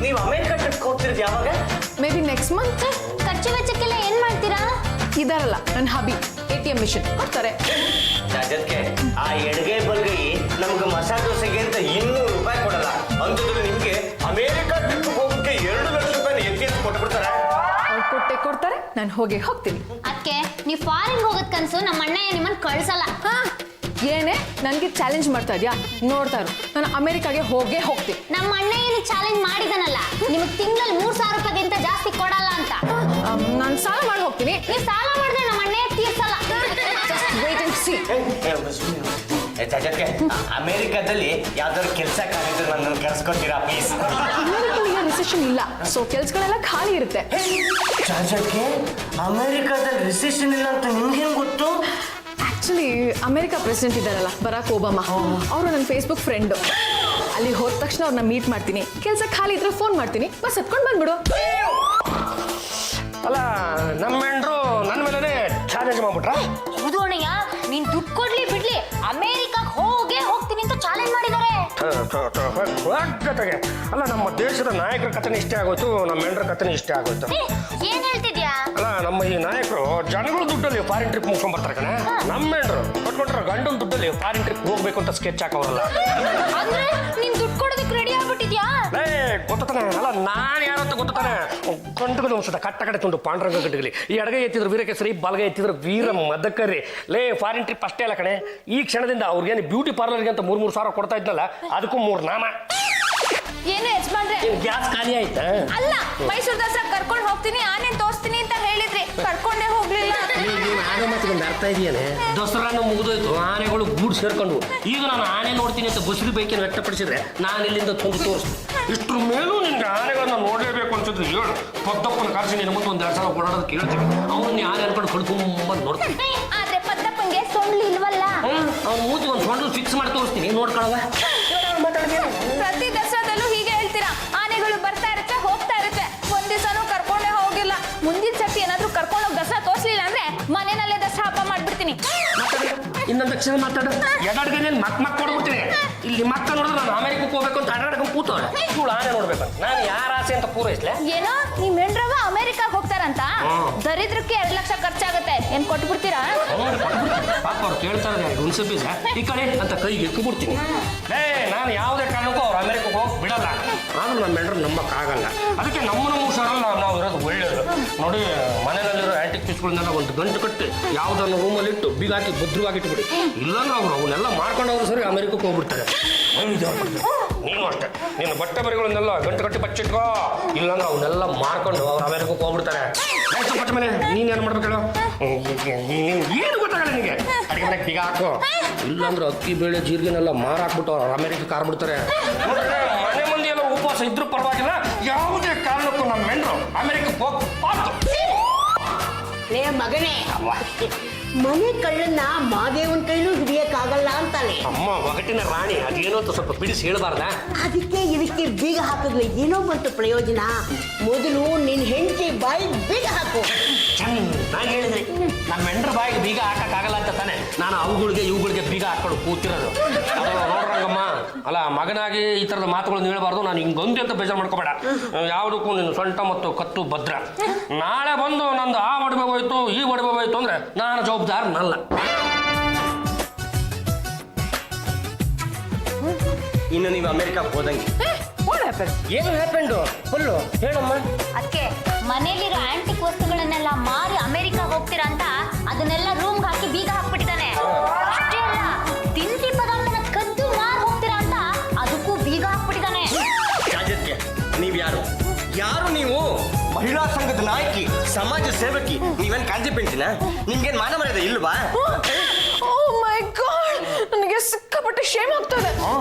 ನೀವು America trip ಹೋಗ್ತಿರೋದು ಯಾವಾಗ? May be next month. ಖರ್ಚು ವೆಚ್ಚಕ್ಕೆಲ್ಲ ಏನ್ ಮಾಡ್ತೀರಾ? ಇದಾರಲ್ಲ ನನ್ನ ಹಬಿ ATM ಮಿಷನ್ ಕೊಡ್ತಾರೆ. ಅದಕ್ಕೆ ಆ ಎಡಗೈ ಬಲ್ಗೈ ನಮ್ಗೆ ಮಸಾಲೆ ದೋಸೆಗೆ ಅಂತ 200 ರೂಪಾಯಿ ಕೊಡಲ್ಲ. ಅಂತಂದ್ರೆ ನಿಮ್ಗೆ ಅಮೆರಿಕ ಟ್ರಿಪ್ ಹೋಗಕ್ಕೆ 2 ಲಕ್ಷ ರೂಪಾಯಿ ಎತ್ತಿ ಕೊಟ್ಬಿಡ್ತಾರೆ. ಅವ್ರು ಕೊಡ್ತಾರೆ, ನಾನು ಹೋಗ್ತೀನಿ. ಅದಕ್ಕೆ ನೀವು ಫಾರಿನ್ ಹೋಗೋದ್ ಕನ್ಸು ನಮ್ಮ ಅಣ್ಣಯ್ಯ ನಿಮ್ಮನ್ನ ಕಳ್ಸಲ್ಲ. ಏನೇ ನನಗೆ ಚಾಲೆಂಜ್ ಮಾಡ್ತಾ ಇದ್ಯಾ? ನೋಡ್ತಾ ಇರು, ನಾನು ಅಮೆರಿಕಾಗೆ ಹೋಗ್ತೀನಿ. ನಮ್ಮ ಅಣ್ಣಯ್ಯನ ಚಾಲೆಂಜ್ ಮಾಡಿದನಲ್ಲ, ನಿಮಗೆ ತಿಂಗಳಲ್ಲಿ 3,000 ರೂಪಾಯಿಗಿಂತ ಜಾಸ್ತಿ ಕೊಡಲ್ಲ ಅಂತ. ನಾನು ಸಾಲ ಮಾಡಿ ಹೋಗ್ತೀನಿ. ನೀವು ಸಾಲ ಮಾಡಿದ್ರೆ ನಮ್ಮ ಅಣ್ಣಯ್ಯ ತೀರ್ಸಲ್ಲ. Wait and see. ಅದಕ್ಕೆ ಅಮೆರಿಕಾದಲ್ಲಿ ಯಾವ್ದಾದ್ರು ಕೆಲಸ ಕಾಣಿದ್ರೆ ನನ್ನ ಕರ್ಸ್ಕೊತೀರಾ ಪ್ಲೀಸ್? ಅಮೆರಿಕದಲ್ಲಿ ರಿಸೆಷನ್ ಇಲ್ಲ, ಸೊ ಕೆಲ್ಸಗಳೆಲ್ಲ ಖಾಲಿ ಇರುತ್ತೆ. ಜಾಜಕ್ಕೆ ಅಮೆರಿಕಾದಲ್ಲಿ ರಿಸೆಷನ್ ಇಲ್ಲ ಅಂತ ನಿಮ್ಗೇನು ಗೊತ್ತು? ಆಕ್ಚುಲಿ ಅಮೆರಿಕ ಪ್ರೆಸಿಡೆಂಟ್ ಇದ್ದಾರಲ್ಲ ಬರಾಕ್ ಒಬಾಮಾ, ಅವರು ನನ್ನ ಫೇಸ್ಬುಕ್ ಫ್ರೆಂಡು. ಅಲ್ಲಿ ಹೋದ ತಕ್ಷಣ ಅವ್ರನ್ನ ಮೀಟ್ ಮಾಡ್ತೀನಿ. ಕೆಲಸ ಖಾಲಿ ಇದ್ರೆ ಫೋನ್ ಮಾಡ್ತೀನಿ, ಬಸ್ ಹತ್ಕೊಂಡು ಬಂದ್ಬಿಡು. ಅಲ್ಲ ನಮ್ಮ ಹೆಂಡ್ರು ನನ್ನ ಮೇಲೆ ಚಾಲೆಂಜ್ ಮಾಡ್ಬಿಟ್ರ? ಹೌದು ಅಣ್ಣಯ್ಯ, ನೀನ್ ದುಡ್ಡು ಕೊಡ್ಲಿ ಬಿಡ್ಲಿ ಅಮೆರಿಕಾಗ್ ಹೋಗ್ತೀನಿ ಅಂತ ಚಾಲೆಂಜ್ ಮಾಡಿದ್ದಾರೆ. ಅಲ್ಲ ನಮ್ಮ ದೇಶದ ನಾಯಕರ ಕಥೆನೇ ಇಷ್ಟೇ ಆಗೋಯ್ತು, ನಮ್ಮ ಹೆಂಡ್ರ ಕಥೆನೇ ಇಷ್ಟೇ ಆಗೋಯ್ತು. ಏನ್ ಹೇಳ್ತಿದ್ಯಾ? ಅಲ್ಲ ನಮ್ಮ ಈ ನಾಯಕರು ಜನಗಳ ದುಡ್ಡಲ್ಲಿ ಫಾರಿನ್ ಟ್ರಿಪ್ ಮುಗಿಸ್ಕೊಂಡ್ ಬರ್ತಾರೆ ಕಣೆ. ನಮ್ಮ ಹೆಂಡ್ರು ಕೊಟ್ಕೊಂಡ್ರೆ ಗಂಡನ ದುಡ್ಡಲ್ಲಿ ಫಾರಿನ್ ಟ್ರಿಪ್ ಹೋಗ್ಬೇಕು ಅಂತ ಸ್ಕೆಚ್ ಹಾಕೋರಲ್ಲ. ಅಂದ್ರೆ ನೀನ್ ದುಡ್ಡು ಕೊಡೋದಕ್ಕೆ ರೆಡಿ ಆಗ್ಬಿಟ್ಟಿದ್ಯಾ? ಗೊತ್ತಾನೆ. ಅಲ್ಲ ನಾನು ಯಾರು ಅಂತ ಗೊತ್ತಾನೆ. ಗಂಟುಗಳು ಅನ್ಸುತ್ತೆ ಕಟ್ಟ ಕಡೆ ತುಂಡು ಪಾಂಡ್ರಂಗ ಗಂಟುಗಲಿ. ಈ ಎಡಗೈ ಎತ್ತಿದ್ರು ವೀರಕೇಸರಿ, ಬಲಗೈ ಎತ್ತಿದ್ರು ವೀರ ಮದಕರಿ. ಫಾರಿನ್ ಟ್ರಿಪ್ ಅಷ್ಟೇ ಅಲ್ಲ ಕಣೆ, ಈ ಕ್ಷಣದಿಂದ ಅವ್ರಿಗೇನು ಬ್ಯೂಟಿ ಪಾರ್ಲರ್ಗೆ ಅಂತ 3,000 ಸಾವಿರ ಕೊಡ್ತಾ ಇದ್ನಲ್ಲ, ಅದಕ್ಕೂ 3 ನಾಮ. ಏನು ಯಜಮಾನ್ರೆ, ಗ್ಯಾಸ್ ಖಾಲಿ ಆಯ್ತಾ? ಅಲ್ಲ, ಮೈಸೂರು ದಸರಾ ಕರ್ಕೊಂಡು ಹೋಗ್ತೀನಿ, ಆನೆ ತೋರಿಸ್ತೀನಿ ಅಂತ ಹೇಳಿದ್ರಿ, ಕರ್ಕೊಂಡೇ ಹೋಗ್ಲಿಲ್ಲ. ಆನೆ ಮಾತಿಗೆ ಅರ್ಥ ಇದೆಯೇನೆ? ದಸರಾನು ಮುಗಿದೋಯ್ತು, ಆನೆಗಳು ಗೂಡ್ ಸೇರ್ಕೊಂಡು. ಈಗ ನಾನು ಆನೆ ನೋಡ್ತೀನಿ ಅಂತ ಬಸ್ರಿ ಬೈಕನ್ನು ವ್ಯಕ್ತಪಡಿಸಿದ್ರೆ ನಾನು ಇಲ್ಲಿಂದ ತಂದು ತೋರಿಸ್ತೀನಿ. ಇಷ್ಟ್ರ ಮೇಲೂ ನಿನ್ಗೆ ಆನೆಗಳನ್ನ ನೋಡಲೇಬೇಕು ಅನ್ಸಿದ್ರೆ ಹೇಳು, ಪದ್ದಪ್ಪನ ಕಾಸಿ ನಿನ್ನ ಮುಂದೆ 1-2 ಸಲ ಓಡಾಡೋದಕ್ಕೆ ಹೇಳ್ತೀನಿ. ಅವನು ಆನೆ ಅನ್ಕೊಂಡು ಕಣ್ ತುಂಬ ನೋಡ್ತೀನಿ. ಆದ್ರೆ ಪದ್ದಪ್ಪಂಗೆ ಸೊಂಡ್ಲು ಇಲ್ವಲ್ಲ. ಅವ್ನು ಮೂತಿ ಒಂದು ಸೊಂಡು ಫಿಕ್ಸ್ ಮಾಡಿ ತೋರಿಸ್ತೀನಿ, ನೋಡ್ಕೊಳ್ಳವ. ಪ್ರತಿ ದಸರಾದಲ್ಲೂ ಹೀಗೆ ಹೇಳ್ತೀರಾ, ಆನೆಗಳು ಬರ್ತಾ ಇರುತ್ತೆ ಹೋಗ್ತಾ ಇರುತ್ತೆ, ಒಂದ್ ದಿವಸನೂ ಕರ್ಕೊಂಡೇ ಹೋಗಿಲ್ಲ. ಮುಂದಿನ ಸರ್ತಿ ಏನಾದ್ರೂ ಕರ್ಕೊಂಡೋಗಿ ದಸರಾ ತೋರಿಸ್ಲಿಲ್ಲ ಅಂದ್ರೆ ಮನೆಯಲ್ಲೇ ದಸರಾ ಹಬ್ಬ ಮಾಡ್ಬಿಡ್ತೀನಿ. ಇನ್ನೊಂದು ಅಕ್ಷರ ಮಾತಾಡು. ಎಡಗಡೆ ಮಕ್ ಕೊಡ್ಬಿಡ್ತೀನಿ. ಇಲ್ಲಿ ಮಕ್ಕ ನೋಡಿದ್ರೆ ನಾನು ಅಮೆರಿಕಕ್ಕೆ ಹೋಗ್ಬೇಕು ಅಂತ ಅಡ್ಡಾಡ್ಕೊಂಡು ಕೂತವ್ರೆ. ಇವಳು ಆನೆ ನೋಡ್ಬೇಕು, ನಾನು ಯಾರ ಆಸೆ ಅಂತ ಪೂರೈಸ್ಲೆ? ಏನೋ ನಿಮ್ ಹೆಂಡ್ರವ ಅಮೆರಿಕಾಗ್ ಹೋಗ್ತಾರಂತ, ದರಿದ್ರಕ್ಕೆ 2 ಲಕ್ಷ ಖರ್ಚಾಗುತ್ತೆ, ಏನ್ ಕೊಟ್ಬಿಡ್ತೀರಾ? ಪಾಪ ಅವ್ರು ಕೇಳ್ತಾರೆ ಹುಣಸೆ ಬೀಜ ಈ ಕಡೆ ಅಂತ ಕೈಗೆ ಎಕ್ಕಿಬಿಡ್ತೀನಿ. ನಾನು ಯಾವುದೇ ಕಾರಣಕ್ಕೂ ಅವ್ರು ಅಮೆರಿಕಕ್ಕೆ ಹೋಗಿ ಬಿಡಲ್ಲ. ಆದ್ರೂ ನಮ್ಮ ಹೆಂಡ್ರು ನಂಬಕ್ಕಾಗಲ್ಲ. ಅದಕ್ಕೆ ನಮ್ಮ ಹುಷಾರಲ್ಲ ನಾವು ಇರೋದು ಒಳ್ಳೆಯದು. ನೋಡಿ, ಮನೆಯಲ್ಲಿರೋ ಆಂಟಿಕ್ ಪೀಸ್ಗಳನ್ನೆಲ್ಲ ಒಂದು ಗಂಟು ಕಟ್ಟಿ ಯಾವುದನ್ನು ರೂಮಲ್ಲಿ ಇಟ್ಟು ಬೀಗ ಹಾಕಿ ಭದ್ರವಾಗಿಟ್ಬಿಡಿ. ಇಲ್ಲಾಂದ್ರೆ ಅವ್ರು ಅವನ್ನೆಲ್ಲ ಮಾಡ್ಕೊಂಡವ್ರು ಸರಿ ಅಮೆರಿಕಕ್ಕೆ ಹೋಗ್ಬಿಡ್ತಾರೆ. ನೀನು ಅಷ್ಟೇ, ನಿನ್ನ ಬಟ್ಟೆ ಬರಿಗಳನ್ನೆಲ್ಲ ಗಂಟು ಕಟ್ಟಿ ಬಚ್ಚಿಟ್ಕೋ, ಇಲ್ಲಾಂದ್ರೆ ಅವನ್ನೆಲ್ಲ ಮಾರ್ಕೊಂಡು ಅವ್ರು ಅಮೆರಿಕಕ್ಕೆ ಹೋಗ್ಬಿಡ್ತಾರೆ. ಆಯ್ತು, ಪಟ್ಟ ಮೇಲೆ ನೀನೇನು ಮಾಡ್ಬೇಕು ಹೇಳು? ಏನು ಗೊತ್ತಾಗಲ್ಲ ನಿನಗೆ? ಅಡಿಗೆ ಮನೆಗೆ ಬೀಗ ಹಾಕು, ಇಲ್ಲಾಂದ್ರೆ ಅಕ್ಕಿ ಬೇಳೆ ಜೀರಿಗೆನೆಲ್ಲ ಮಾರಾಕ್ಬಿಟ್ಟು ಅವ್ರು ಅಮೆರಿಕಕ್ಕೆ ಹಾರ್ಬಿಡ್ತಾರೆ. ಮನೆ ಮಂದಿ ಎಲ್ಲ ಉಪವಾಸ ಇದ್ರೂ ಪರವಾಗಿಲ್ಲ, ಯಾವುದೇ ಕಾರಣಕ್ಕೂ ನಮ್ಮ ಹೆಣ್ಣು ಅಮೆರಿಕಕ್ಕೆ ಹೋಗ್ಬಾರ್ದು. ಲೇ ಮಗನೇ, ಮನೆ ಕಳ್ಳನ್ನ ಮಾದೇವನ್ ಕೈಲೂ ಹಿಡಿಯಕ್ಕಾಗಲ್ಲ ಅಂತಾನೆ. ಅಮ್ಮ ಒಗಟಿನ ರಾಣಿ, ಅದೇನೋ ಅಂತ ಸ್ವಲ್ಪ ಬಿಡಿಸಿ ಹೇಳ್ಬಾರ್ದ? ಅದಕ್ಕೆ ಇದಕ್ಕೆ ಬೀಗ ಹಾಕಿದ್ರೆ ಏನೋ ಬಂತು ಪ್ರಯೋಜನ. ಮೊದಲು ನಿನ್ ಹೆಂಡತಿ ಬಾಯಿ ಬೀಗ ಹಾಕು. ನಾನು ಹೇಳಿದ್ರಿ, ನಮ್ಮ ಹೆಂಡ್ರ ಬಾಯಿಗೆ ಬೀಗ ಹಾಕಕ್ಕಾಗಲ್ಲ ಅಂತ ತಾನೆ ನಾನು ಅವುಗಳಿಗೆ ಇವುಗಳಿಗೆ ಬೀಗ ಹಾಕೊಂಡು ಕೂತಿರೋದು. ನೋಡ್ರಂಗಮ್ಮ, ಅಲ್ಲ ಮಗನಾಗಿ ಈ ಥರದ ಮಾತುಗಳನ್ನು ಹೇಳಬಾರ್ದು. ನಾನು ಹಿಂಗೊಂದು ಅಂತ ಬೇಜಾರು ಮಾಡ್ಕೋಬೇಡ. ಯಾವುದಕ್ಕೂ ನಿನ್ನ ಸೊಂಟ ಮತ್ತು ಕತ್ತು ಭದ್ರ. ನಾಳೆ ಬಂದು ನಂದು ಆ ಒಡವೆ ಹೋಯ್ತು ಈ ಒಡವೆ ಹೋಯ್ತು ಅಂದ್ರೆ ನಾನು ಜವಾಬ್ದಾರನಲ್ಲ. ಇನ್ನು ನೀವು ಅಮೆರಿಕಕ್ಕೆ ಹೋದಂಗೆ ಏನು ಹ್ಯಾಪೆಂಡು ಫುಲ್ಲು ಹೇಳಮ್ಮ. ಅದಕ್ಕೆ ಮನೇಲಿರೋ ಆಂಟಿಕ್ ವಸ್ತುಗಳನ್ನೆಲ್ಲ ಮಾರಿ ಅಮೆರಿಕಾ ಹೋಗ್ತೀರಾ ಅಂತ ಅದನ್ನೆಲ್ಲ ರೂಮ್ಗೆ ಹಾಕಿ ಬೀಗ ಹಾಕ್ಬಿಟ್ಟಿದ್ದಾನೆ. ಅಷ್ಟೇ ಅಲ್ಲ, ತಿಂಡಿ ಪದಾರ್ಥನ ಕದ್ದು ಮಾರಿ ಹೋಗ್ತೀರಾ ಅಂತ ಅದಕ್ಕೂ ಬೀಗ ಹಾಕ್ಬಿಟ್ಟಿದ್ದಾನೆ. ರಾಜ್ಯಕ್ಕೆ ನೀವು ಯಾರು ನೀವು? ಮಹಿಳಾ ಸಂಘದ ನಾಯಕಿ, ಸಮಾಜ ಸೇವಕಿ, ನೀವೇನು ಕಾಂಜಿ ಪೆಂಟಿನ? ನಿಮ್ಗೇನು ಮಾನ ಮರ್ಯಾದೆ ಇಲ್ವಾ? ಓ ಮೈ ಗಾಡ್, ನನಗೆ ಸಿಕ್ಕಾಪಟ್ಟೆ ಶೇಮ್ ಆಗ್ತದೆ.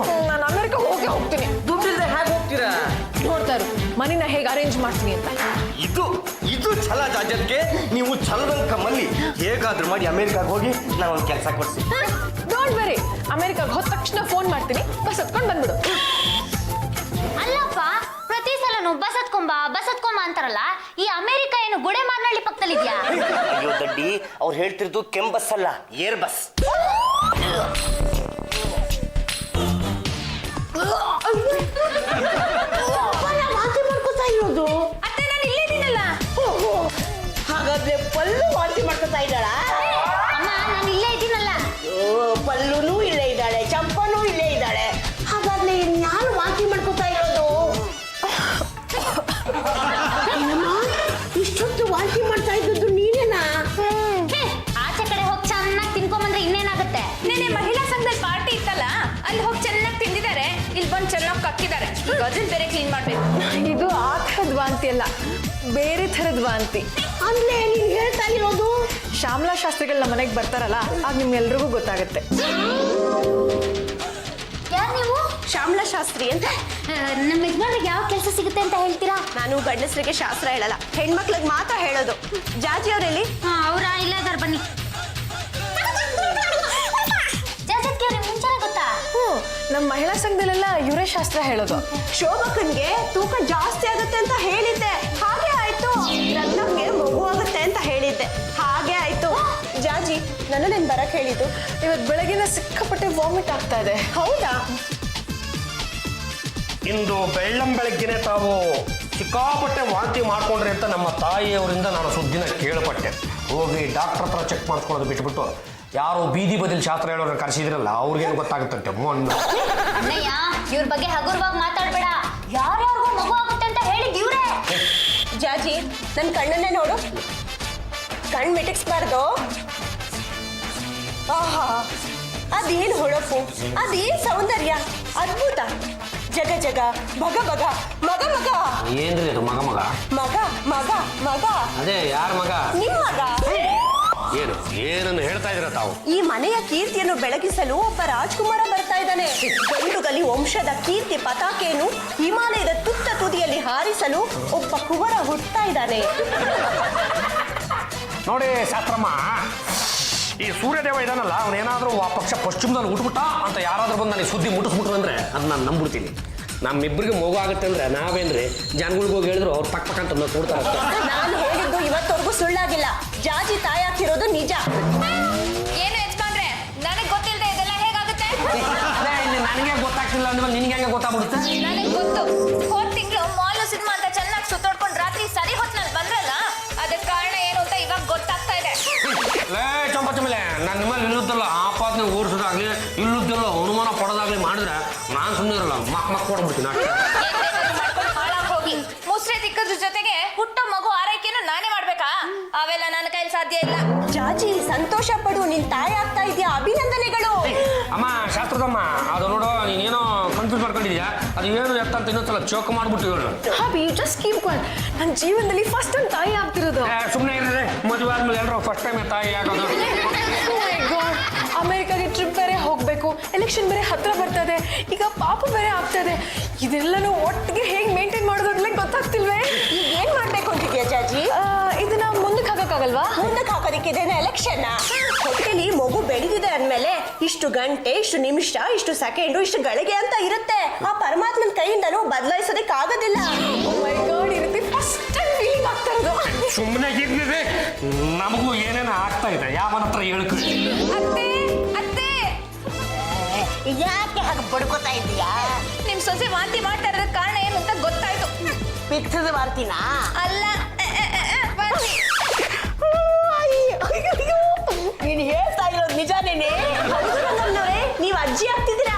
ನಾನು ಅಮೆರಿಕ ಹೋಗ್ತೀನಿ. ದುಡ್ಡಿಲ್ಲದೆ ಹೇಗೆ ಹೋಗ್ತೀರಾ? ನೋಡ್ತಾ ಇರು, ಮನಿನ ಹೇಗೆ ಅರೇಂಜ್ ಮಾಡ್ತೀನಿ ಅಂತ. ಇದು ಛಲ ರಾಜ್ಯಕ್ಕೆ. ನೀವು ಛಲದಂಕ ಮಲ್ಲಿ ಹೇಗಾದ್ರೂ ಮಾಡಿ ಅಮೆರಿಕಾಗೆ ಹೋಗಿ ನಾನು ಒಂದು ಕೆಲಸ ಕೊಡ್ತೀನಿ. ಡೋಂಟ್ ವೆರಿ, ಅಮೆರಿಕಾಗೆ ಹೋದ ತಕ್ಷಣ ಫೋನ್ ಮಾಡ್ತೀನಿ, ಬಸ್ ಹತ್ಕೊಂಡು ಬಂದ್ಬಿಡು. ಅಲ್ಲಪ್ಪ, ಪ್ರತಿ ಸಲನು ಬಸ್ ಹತ್ಕೊಂಬ ಅಂತಾರಲ್ಲ, ಈ ಅಮೆರಿಕ ಏನು ಗುಡೆ ಮಾರ್ನಳ್ಳಿ ಪಕ್ಕದಲ್ಲಿದ್ಯಾ? ಅಯ್ಯೋ ದಡ್ಡಿ, ಅವ್ರು ಹೇಳ್ತಿರೋದು ಕೆಂಬಸ್ ಅಲ್ಲ, ಏರ್ ಬಸ್. ಮಾತಿ ಇದ್ದಾಳ? ಅಮ್ಮ ನಾನು ಇಲ್ಲೇ ಇದ್ದೀನಲ್ಲ. ಓ, ಪಲ್ಲುನೂ ಇಲ್ಲೇ ಇದ್ದಾಳೆ, ಚಂಪನೂ ಇಲ್ಲೇ ಇದ್ದಾಳೆ. ಹಾಗಾದ್ರೆ ನಾನು ವಾಂತಿ ಮಾಡ್ಕೋತಾ ಇರೋದು? ಏನಮ್ಮ, ಇಷ್ಟೊತ್ತು ವಾಂತಿ ಮಾಡ್ತಾ ಇದ್ದದ್ದು ನೀನೇನಾ? ಹೇ, ಆಚೆ ಕಡೆ ಹೋಗಿ ಚೆನ್ನಾಗಿ ತಿನ್ಕೊಂಬಂದ್ರೆ ಇನ್ನೇನಾಗುತ್ತೆ? ನೆನೆ ಮಹಿಳಾ ಸಂಘದಲ್ಲಿ ಪಾರ್ಟಿ ಇತ್ತಲ್ಲ, ಅಲ್ಲಿ ಹೋಗಿ ಚೆನ್ನಾಗಿ ತಿಂದಿದ್ದಾರೆ, ಇಲ್ಲಿ ಬಂದು ಚೆನ್ನಾಗಿ ಕಕ್ಕಿದ್ದಾರೆ. ಈಗ ಅದನ್ನ ಬೇರೆ ಕ್ಲೀನ್ ಮಾಡ್ಬೇಕು. ಇದು ಆ ಥರದ ವಾಂತಿ ಅಲ್ಲ, ಬೇರೆ ಥರದ ವಾಂತಿ. ಅಂದ್ರೆ ನೀನ್ ಹೇಳ್ತಾ ಇರೋದು? ಶ್ಯಾಮಲಾ ಶಾಸ್ತ್ರಿಗಳು ನಮ್ಮ ಮನೆಗೆ ಬರ್ತಾರಲ್ಲ, ಆಗ ನಿಮ್ಗೆಲ್ರಿಗೂ ಗೊತ್ತಾಗುತ್ತೆ. ಯಾರು ನೀವು? ಶ್ಯಾಮಲಾ ಶಾಸ್ತ್ರಿ ಅಂತ. ನಮ್ಮ ಯಜಮಾನ್ರಿಗೆ ಯಾವ ಕೆಲಸ ಸಿಗುತ್ತೆ ಅಂತ ಹೇಳ್ತೀರಾ? ನಾನು ಗಂಡಸರಿಗೆ ಶಾಸ್ತ್ರ ಹೇಳಲ್ಲ, ಹೆಣ್ಮಕ್ಳಿಗೆ ಮಾತ್ರ ಹೇಳೋದು. ಜಾಜಿ ಅವರಲ್ಲಿ ಅವರ ಇಲ್ಲ ಇದಾರೆ, ಬನ್ನಿ. ಜಾಜತ್ಗೆ ಅವ್ರಿಗೆ ಮುಂಚೆನೆ ಗೊತ್ತಾ? ನಮ್ಮ ಮಹಿಳಾ ಸಂಘದಲ್ಲೆಲ್ಲ ಇವರೇ ಶಾಸ್ತ್ರ ಹೇಳೋದು. ಶೋಭಕನ್ಗೆ ತೂಕ ಜಾಸ್ತಿ ಆಗುತ್ತೆ ಅಂತ ಹೇಳಿದ್ದೆ, ಹಾಗೆ ಆಯ್ತು. ರತ್ನಮ್ಗೆ ಮಗು ಆಗುತ್ತೆ ಅಂತ ಹೇಳಿದ್ದೆ, ಹಾಗೆ ಆಯ್ತು. ಜಾಜಿ ನನ್ನನ್ನೇನು ಬರಕ್ ಹೇಳಿದ್ದು? ಇವತ್ತು ಬೆಳಗಿನ ಸಿಕ್ಕಾಪಟ್ಟೆ ವಾಮಿಟ್ ಆಗ್ತಾ ಇದೆ. ಹೌದಾ? ಇಂದು ಬೆಳ್ಳಂಬೆಳಗ್ಗೆನೆ ತಾವು ಸಿಕ್ಕಾಪಟ್ಟೆ ವಾಂತಿ ಮಾಡ್ಕೊಂಡ್ರಿ ಅಂತ ನಮ್ಮ ತಾಯಿಯವರಿಂದ ನಾನು ಸುದ್ದಿನ ಕೇಳಪಟ್ಟೆ. ಹೋಗಿ ಡಾಕ್ಟರ್ ಹತ್ರ ಚೆಕ್ ಮಾಡಿಸ್ಕೊಳ್ಳೋದು ಬಿಟ್ಬಿಟ್ಟು ಯಾರು ಬೀದಿ ಬದಿಲ್ ಶಾಸ್ತ್ರ ಹೇಳೋರನ್ನ ಕರೆಸಿದ್ರಲ್ಲ ಅವ್ರಿಗೇನು ಗೊತ್ತಾಗುತ್ತಂತೆ ಮೊನ್ನೆ. ಅಣ್ಣಯ್ಯ, ಇವ್ರ ಬಗ್ಗೆ ಹಗುರವಾಗಿ ಮಾತಾಡ್ಬೇಡ. ಯಾರ್ಯಾರಿಗೂ ಮಗು ಆಗುತ್ತೆ ಅಂತ ಹೇಳಿದ್ ಇವ್ರೆ. ಜಾಜಿ ನನ್ನ ಕಣ್ಣನ್ನೇ ನೋಡು, ಕಣ್ಣು ಮಿಟಕ್ಸ್ಬಾರ್ದು. ಆಹಾ, ಅದೇನು ಹೊಳಪು, ಅದೇನು ಸೌಂದರ್ಯ, ಅದ್ಭುತ. ಜಗ ಜಗ ಭಗ ಭಗ ಮಗ ಮಗ. ಏನ್ರಿ ಅದು ಮಗ ಮಗ? ಮಗ ಮಗ ಮಗ, ಅದೇ ಯಾರ ಮಗ? ನಿಮ್ ಮಗ. ಏನು ಏನನ್ನು ಹೇಳ್ತಾ ಇದ್ರ ತಾವು? ಈ ಮನೆಯ ಕೀರ್ತಿಯನ್ನು ಬೆಳಗಿಸಲು ಒಬ್ಬ ರಾಜ್ಕುಮಾರ ಬರ್ತಾ ಇದ್ದಾನೆ. ಗಂಡುಗಲಿ ವಂಶದ ಕೀರ್ತಿ ಪತಾಕೆಯನ್ನು ಹಿಮಾಲಯದ ತುತ್ತ ತುದಿಯಲ್ಲಿ ಹಾರಿಸಲು ಒಬ್ಬ ಕುವರ ಹುಟ್ಟುತ್ತಾ ಇದ್ದಾನೆ. ನೋಡಿ ಶಾಸ್ತ್ರಮ್ಮ, ಈ ಸೂರ್ಯದೇವ ಇದಾನಲ್ಲ, ಅವನೇನಾದ್ರೂ ಆ ಪಕ್ಷ ಪಶ್ಚಿಮದಲ್ಲಿ ಹುಟ್ಬಿಟ್ಟ ಅಂತ ಯಾರಾದ್ರೂ ಬಂದು ನನಗೆ ಸುದ್ದಿ ಮುಟ್ಟಿಸ್ಬಿಟ್ರು ಅಂದ್ರೆ ಅದು ನಾನು ನಂಬಿಡ್ತೀನಿ. ನಮ್ಮಿಬ್ಬರಿಗೆ ಮಗು ಆಗುತ್ತೆ ಅಂದ್ರೆ ನಾವೇನ್ರಿ ಜನಗಳಿಗೆ ಹೋಗಿ ಹೇಳಿದ್ರು ಅವ್ರು ಪಕ್ಕ ಅಂತ ಕೊಡ್ತಾರೆ. ನಾನು ಹೇಳಿದ್ದು ಇವತ್ತವರೆಗೂ ಸುಳ್ಳಾಗಿಲ್ಲ. ಜಾಜಿ ತಾಯಿ ಆಗ್ತಿರೋದು ನಿಜ. ಏನು ಯಜಮಾನ್ರೆ, ನನಗೆ ಗೊತ್ತಿಲ್ಲದೆ ಇದೆಲ್ಲ ಹೇಗಾಗುತ್ತೆ? ನನಗೆ ಗೊತ್ತಾಗ್ತಿಲ್ಲ ಅಂದ್ರೆ ನಿನ್ಗೆ ಹೆಂಗೆ ಗೊತ್ತಾಗ್ಬಿಡುತ್ತೆ? ನನಗೆ ಗೊತ್ತು. ಹೋದ್ ತಿಂಗಳು ಮಾಲು ಸಿನಿಮಾ ಅಂತ ಚೆನ್ನಾಗಿ ಸುತ್ತಾಡ್ಕೊಂಡು ರಾತ್ರಿ ಸರಿ ಹೊತ್ನಲ್ಲಿ ಬಂದ್ರಲ್ಲ, ಅದಕ್ಕೆ ಕಾರಣ ಏನು ಅಂತ ಇವಾಗ ಗೊತ್ತಾಗ್ತಾ ಇದೆ. ಲೇ ಚಂಪಚಮಲೆ, ನಾನು ನಿಮ್ಮಲ್ಲಿ ಇಲ್ಲುತ್ತಲ್ಲ ಆಪಾದನೆ ಓಡಿಸೋದಾಗ್ಲಿ ಇಲ್ಲುದ್ದಲ್ಲ ಅನುಮಾನ ಪಡೋದಾಗ್ಲಿ ಮಾಡಿದ್ರೆ ನಾನು ಸುಮ್ಮನೆ ಇರಲ್ಲ, ಮಕ್ ಕೊಡ್ಬಿಡ್ತೀನಿ ಅಷ್ಟೇ. ಏನ್ ಬೇಕಾದ್ರೂ ಮಾಡ್ಕೊಂಡು ಹಾಳಾಗ್ ಹೋಗಿ. ಮುಸ್ರೆ ತಿಕ್ಕದ್ರ ಜೊತೆಗೆ ಹುಟ್ಟೋ ಮಗು ಆರೈಕೆನು ನಾನೇ ಮಾಡ್ಬೇಕಾ? ಅವೆಲ್ಲ ನನ್ನ ಕೈಲಿ ಸಾಧ್ಯ ಇಲ್ಲ. ಜಾಜಿ ಸಂತೋಷ ಪಡು, ನಿನ್ ತಾಯಿ ಆಗ್ತಾ ಇದೆಯಾ, ಅಭಿನಂದನೆಗಳು. ಅಮ್ಮ ಶಾಸ್ತ್ರದಮ್ಮ, ಅದು ನೋಡು ನೀನೇನೋ ಕನ್ಫ್ಯೂಸ್ ಮಾಡ್ಕೊಂಡಿದ್ಯಾ, ಅದು ಏನು ಎತ್ತ ಅಂತ ಇನ್ನೊಂದ್ಸಲ ಚೌಕ ಮಾಡ್ಬಿಟ್ಟು ಹೇಳು. ಹಾಬಿ, ಯು ಜಸ್ಟ್ ಕೀಪ್ ಕ್ವೈಟ್. ನನ್ನ ಜೀವನದಲ್ಲಿ ಫಸ್ಟ್ ಟೈಮ್ ತಾಯಿ ಆಗ್ತಿರೋದು. ಸುಮ್ಮನೆ ಇದ್ರೆ ಮದುವೆ ಆದ್ಮೇಲೆ ಎಲ್ಲರೂ ಫಸ್ಟ್ ಟೈಮ್ ತಾಯಿ ಆಗೋದು. ಅಮೆರಿಕಾಗೆ ಟ್ರಿಪ್ ಬೇರೆ ಹೋಗ್ಬೇಕು, ಎಲೆಕ್ಷನ್ ಬೇರೆ ಹತ್ರ ಬರ್ತದೆ, ಈಗ ಪಾಪ ಬೇರೆ ಆಗ್ತದೆ. ಇದೆಲ್ಲನೂ ಒಟ್ಟಿಗೆ ಹೇಗೆ ಮೇಂಟೈನ್ ಮಾಡೋದಾಗ್ಲೇ ಗೊತ್ತಾಗ್ತಿಲ್ವೇ? ಈಗ ಏನ್ ಮಾಡ್ಬೇಕು ಅಂತಿದ್ಯಾ ಜಾಜಿ? ಇದನ್ನ ಮುಂದಕ್ಕೆ ಹಾಕಕ್ಕಾಗಲ್ವಾ? ಮುಂದಕ್ಕೆ ಹಾಕೋದಿಕ್ಕಿದೇನೆ ಎಲೆಕ್ಷನ್. ಹೊಟ್ಟೆಲಿ ಮಗು ಬೆಳೆದಿದೆ ಅಂದ್ಮೇಲೆ ಇಷ್ಟು ಗಂಟೆ, ಇಷ್ಟು ನಿಮಿಷ, ಇಷ್ಟು ಸೆಕೆಂಡು, ಇಷ್ಟು ಗಳಿಗೆ ಅಂತ ಇರುತ್ತೆ. ಆ ಪರಮಾತ್ಮನ ಕೈಯಿಂದನೂ ಬದಲಾಯಿಸೋದಕ್ಕೆ ಆಗೋದಿಲ್ಲ. Oh my God, ಈ ರೀತಿ ಫಸ್ಟ್ ಟೈಮ್ ಫೀಲಿಂಗ್ ಆಗ್ತಾ ಇರೋದು. ಸುಮ್ಮನೆ ಇರ್ಲಿದೆ, ನಮಗೂ ಏನೇನೋ ಆಗ್ತಾ ಇದೆ, ಯಾವನ ಹತ್ರ ಹೇಳ್ಕೊಳ್ಳಿ. ಅತ್ತೆ ಅತ್ತೆ, ಯಾಕೆ ಹಾಗೆ ಬಡ್ಕೋತಾ ಇದೀಯಾ? ನಿಮ್ ಸೊಸೆ ವಾಂತಿ ಮಾಡ್ತಾ ಇರೋದಕ್ಕೆ ಕಾರಣ ಏನು ಅಂತ ಗೊತ್ತಾಯ್ತು. ಪಿತ್ತದ ವಾರ್ತಿನಾ? ಅಲ್ಲ, ವಾಂತಿ. ನೀನ್ ಹೇಳ್ತಾ ಇರೋದು ನಿಜಾನೇನೆ? ನೀವ್ ಅಜ್ಜಿ ಆಗ್ತಿದ್ದೀರಾ?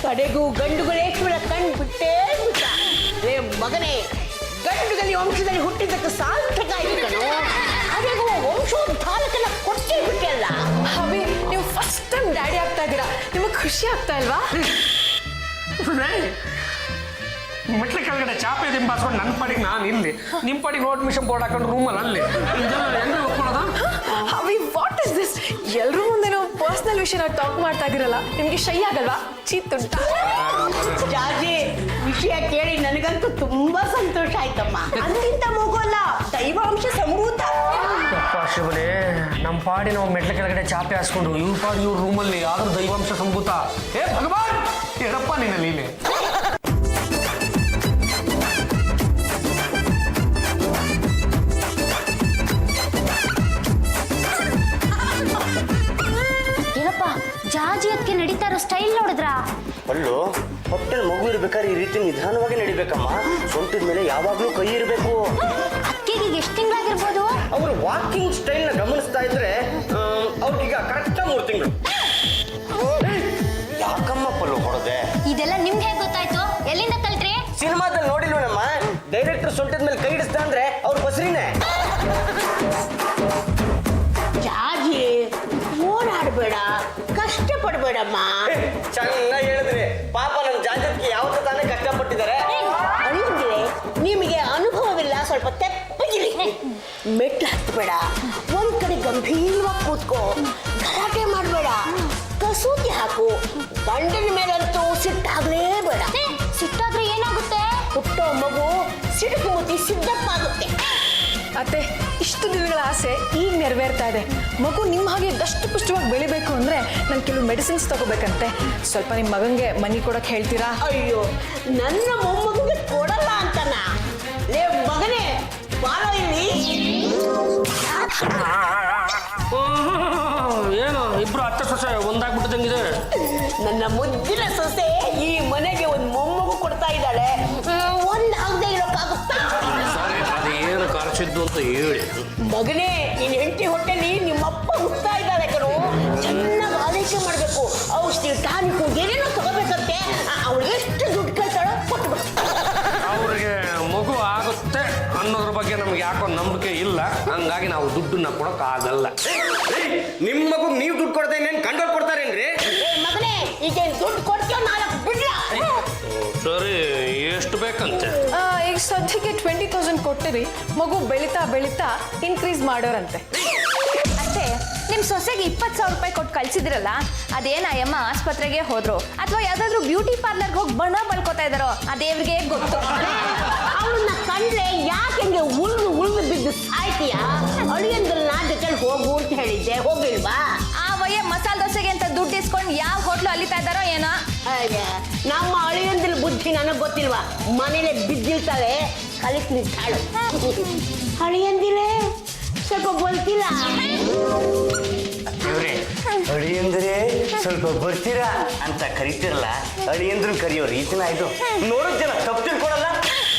ಕಡೆಗೂ ಗಂಡುಗಳೇಶ್ವರ ಕಂಡ್ಬಿಟ್ಟೇ ಬಿಟ್ಟ. ರೇ ಮಗನೇ, ಗಂಡುಗಲಿ ವಂಶದಲ್ಲಿ ಹುಟ್ಟಿದ್ದಕ್ಕೆ ಸಾರ್ಥಕ ಆಯ್ತು ಕಣೋ. ಕಡೆಗೂ ವಂಶೋದ್ಧಾರಕನ ಕೊಟ್ಟೇ ಬಿಟ್ಟಲ್ಲ. ಹಾಬಿ, ನೀವು ಫಸ್ಟ್ ಟೈಮ್ ಡ್ಯಾಡಿ ಆಗ್ತಾ ಇದ್ದೀರಾ, ನಿಮಗೆ ಖುಷಿ ಆಗ್ತಾ ಇಲ್ವಾ? ಮೆಟ್ಲ ಕೆಳಗಡೆ ಚಾಪೆ ದಿಂಬಾಸ್ಕೊಂಡು ನನ್ನ ಪಾಡಿಗೆ ನಾನು ಇಲ್ಲಿ, ನಿಮ್ಮ ಪಾಡಿಗೆ ರೋಡ್ ಮಿಷನ್ ಬೋರ್ಡ್ ಹಾಕೊಂಡು ರೂಮಲ್ಲಿ ಅಲ್ಲಿ ಇದೆಲ್ಲ ಹೆಂಗೆ ಒಪ್ಕೊಳ್ಳೋದ? Hobby, what is this? ಎಲ್ಲರೂ ಮುಂದೆ ನಾವು ಪರ್ಸನಲ್ ವಿಷಯನ ಟಾಕ್ ಮಾಡ್ತಾ ಇದ್ದೀರಲ್ಲ, ನಿಮಗೆ ಶೈ ಆಗಲ್ವಾ? ಚೀತುಂಟ. ಜಾಜಿ, ವಿಷಯ ಕೇಳಿ ನನಗಂತೂ ತುಂಬಾ ಸಂತೋಷ ಆಯ್ತಮ್ಮ. ಅಂತಿಂತ ಮಗು ಅಲ್ಲ, ದೈವಾಂಶ ಸಂಭೂತ. ಶಿವನೇ, ನಮ್ಮ ಪಾಡಿ ನಾವು ಮೆಟ್ಲ ಕೆಳಗಡೆ ಚಾಪೆ ಹಾಸ್ಕೊಂಡು ಇವ್ರ ಪಾಡಿ ಇವ್ರ ರೂಮಲ್ಲಿ ಆದ್ರೂ ದೈವಾಂಶ ಸಂಭೂತ. ಏ ಭಗವಾನ್, ಏನಪ್ಪ ನಿನ್ನ ಲೀಲೆ. ಏನಪ್ಪ, ಜಾಜಿ ಅದಕ್ಕೆ ನಡೀತಾ ಇರೋ ಸ್ಟೈಲ್ ನೋಡಿದ್ರಾ? ಅಲ್ಲೋ, ಹೊಟ್ಟೆಲ್ ಮಗು ಇರ್ಬೇಕಾದ್ರೆ ಈ ರೀತಿ ನಿಧಾನವಾಗಿ ನಡಿಬೇಕಮ್ಮ. ಸೊಂಟದ ಮೇಲೆ ಯಾವಾಗ್ಲೂ ಕೈ ಇರಬೇಕು. ಅಕ್ಕಿಗೆ ಎಷ್ಟು ತಿಂಗಳಾಗಿರ್ಬೋದು? ಅವರು ವಾಕಿಂಗ್ ಸ್ಟೈಲ್ ನ ಗಮನಿಸ್ತಾ ಇದ್ರೆ ಅವ್ರಿಗೀಗ ಕರೆಕ್ಟ್ 3 ತಿಂಗಳು. ಯಾಕಮ್ಮ ಪಲ್ಲು ಹೊಡೆದೆ? ಇದೆಲ್ಲ ನಿಮ್ಗೆ ಹೇಗೆ ಗೊತ್ತಾಯ್ತು? ಎಲ್ಲಿಂದ ಕಲ್ತ್ರಿ? ಸಿನಿಮಾದಲ್ಲಿ ನೋಡಿಲ್ವನಮ್ಮ, ಡೈರೆಕ್ಟರ್ ಸೊಂಟದ ಮೇಲೆ ಕೈ ಹಿಡಿಸ್ತಾ ಅಂದ್ರೆ ಅವ್ರ ಬಸ್ರಿನೇ. ಜಾಜಿ ಓಡಾಡ್ಬೇಡ, ಕಷ್ಟ ಪಡ್ಬೇಡಮ್ಮ. ಚೆನ್ನಾಗಿ ಹೇಳಿದ್ರಿ. ಪಾಪ ನಮ್ಮ ಜಾಜಕ್ಕೆ ಯಾವತ್ತ ತಾನೇ ಕಷ್ಟಪಟ್ಟಿದ್ದಾರೆ. ಅಳಿಯಂದ್ರೆ ನಿಮಗೆ ಅನುಭವವಿಲ್ಲ, ಸ್ವಲ್ಪ ತೆಪ್ಪಗಿರಿ. ಮೆಟ್ಲು ಹತ್ಬೇಡ, ಒಂದ್ ಕಡೆ ಗಂಭೀರವಾಗಿ ಕೂತ್ಕೋ, ಗಲಾಟೆ ಮಾಡ್ಬೇಡ, ಕಸೂತಿ ಹಾಕು. ಗಂಡನ ಮೇಲಂತೂ ಸಿಟ್ಟಾಗ್ಲೇಬೇಡ. ಸಿಟ್ಟಾದ್ರೆ ಏನಾಗುತ್ತೆ? ಹುಟ್ಟೋ ಮಗು ಸಿಡುಕು ಮುತ್ತಿ ಸಿದ್ದಪ್ಪ ಆಗುತ್ತೆ. ಅತ್ತೆ, ಇಷ್ಟು ದಿನಗಳ ಆಸೆ ಈಗ ನೆರವೇರ್ತಾ ಇದೆ. ಮಗು ನಿಮ್ಮ ಹಾಗೆ ದಷ್ಟಪುಷ್ಟವಾಗಿ ಬೆಳಿಬೇಕು ಅಂದ್ರೆ ನಾನು ಕೆಲವು ಮೆಡಿಸಿನ್ಸ್ ತಗೋಬೇಕಂತೆ. ಸ್ವಲ್ಪ ನಿಮ್ಮ ಮಗಂಗೆ ಮನಿ ಕೊಡಕ್ಕೆ ಹೇಳ್ತೀರಾ? ಅಯ್ಯೋ, ನನ್ನ ಮೊಮ್ಮಗನಿಗೆ ಕೊಡಲ್ಲ ಅಂತನ? ಲೇ ಮಗನೇ, ಬಾಳ ಇಲ್ಲಿ. ಏನು ಇಬ್ರು ಅತ್ತೆ ಸೊಸೆ ಒಂದಾಗ್ಬಿಟ್ಟದಂಗಿದೆ. ನನ್ನ ಮುದ್ದಿನ ಸೊಸೆ ಈ ಮನೆಗೆ ಒಂದು ಮೊಮ್ಮಗು ಕೊಡ್ತಾ ಇದ್ದಾಳೆ. ಒಂದಾಗದೆ ಇರೋಕ್ಕಾಗುತ್ತಾ? ಅದೇನು ಕಾಣಿಸಿದ್ದು ಅಂತ ಹೇಳಿ. ಮಗನೇ, ನಿನ್ನ ಹೆಂಡತಿ ಹೊಟ್ಟೆಲಿ ನಿಮ್ಮಪ್ಪ ಹುಡ್ತಾ ಇದ್ದಾಳೆ ಕಣು. ಚೆನ್ನಾಗಿ ಆರೈಕೆ ಮಾಡಬೇಕು. ಔಷಧಿ, ಟಾನಿಕು ಏನೇನೋ ತಗೋಬೇಕಂತೆ. ಅವಳಿಗೆ ಎಷ್ಟು ದುಡ್ಡು ಕೇಳ್ತಾಳೋ ಕೊಟ್ಟು. ಅವ್ರಿಗೆ ಮಗು ಆಗುತ್ತೆ ಅನ್ನೋದ್ರ ಬಗ್ಗೆ ನಮ್ಗೆ ಯಾಕೋ ನಂಬಿಕೆ ಇಲ್ಲ. ಹಂಗಾಗಿ ನಾವು ದುಡ್ಡನ್ನ ಕೊಡೋಕ್ಕಾಗಲ್ಲ. ನಿಮ್ಮ ಮಗು ನೀವು ದುಡ್ಡು ಕೊಡ್ತಾ ಇನ್ನೇನು ಕಂಡೋರ್ ಕೊಡ್ತಾರೇನ್ರಿ? ಮಗನೇ, ಈಗ ದುಡ್ಡು ಕೊಡ್ತೀಯೋ 4 ಬಿಡ್ಲ? ಸರಿ, ಎಷ್ಟು ಬೇಕಂತೆ? ಈಗ ಸದ್ಯಕ್ಕೆ 20,000 ಕೊಟ್ಟಿರಿ. ಮಗು ಬೆಳೀತಾ ಬೆಳೀತಾ ಇನ್ಕ್ರೀಸ್ ಮಾಡೋರಂತೆ. ಅಷ್ಟೇ, ನಿಮ್ ಸೊಸೆಗೆ 20,000 ರೂಪಾಯಿ ಕೊಟ್ಟು ಕಳ್ಸಿದ್ರಲ್ಲ, ಅದೇನ ಅಯ್ಯಮ್ಮ ಆಸ್ಪತ್ರೆಗೆ ಹೋದ್ರು ಅಥವಾ ಯಾವ್ದಾದ್ರು ಬ್ಯೂಟಿ ಪಾರ್ಲರ್ಗೆ ಹೋಗಿ ಬಣ್ಣ ಬಳ್ಕೋತಾ ಇದಾರೋ ಅದೇವ್ರಿಗೆ ಗೊತ್ತು. ಅವಳನ್ನ ಕಂಡ್ರೆ ಯಾಕೆ ಹಿಂಗೆ ಉಳ್ದು ಬಿದ್ದು ಸಾಯ್ತೀಯ? ಅಳಿಯಂದ್ರನ್ನ ಜೊತೆಲಿ ಹೋಗು ಅಂತ ಹೇಳಿದ್ದೆ, ಹೋಗಿಲ್ವಾ? ಆ ವಯ್ಯ ಮಸಾಲೆ ದೋಸೆಗೆ ಅಂತ ದುಡ್ಡು ಇಸ್ಕೊಂಡು ಯಾವ ಹೋಟ್ಲು ಅಲಿತಾ ಇದಾರೋ ಏನೋ. ನಮ್ಮ ಅಳಿಯಂದ್ರ ಬುದ್ಧಿ ನನಗೆ ಗೊತ್ತಿಲ್ವಾ? ಮನೇಲೆ ಬಿದ್ದಿರ್ತಾಳೆ, ಕಲಿತು ನಿಂತಾಳು. ಅಳಿಯಂದಿರೇ ಸ್ವಲ್ಪ ಗೊತ್ತಿಲ್ಲ. ಅಳಿಯಂದ್ರೆ ಸ್ವಲ್ಪ ಬರ್ತೀರಾ ಅಂತ ಕರಿತಿರಲ್ಲ, ಅಳಿಯಂದ್ರು ಕರಿಯೋ ರೀತಿನ ಇದು. ನೋಡೋದ್ ಜನ ತಪ್ಪು ತಿಳ್ಕೊಳಲ್ಲ.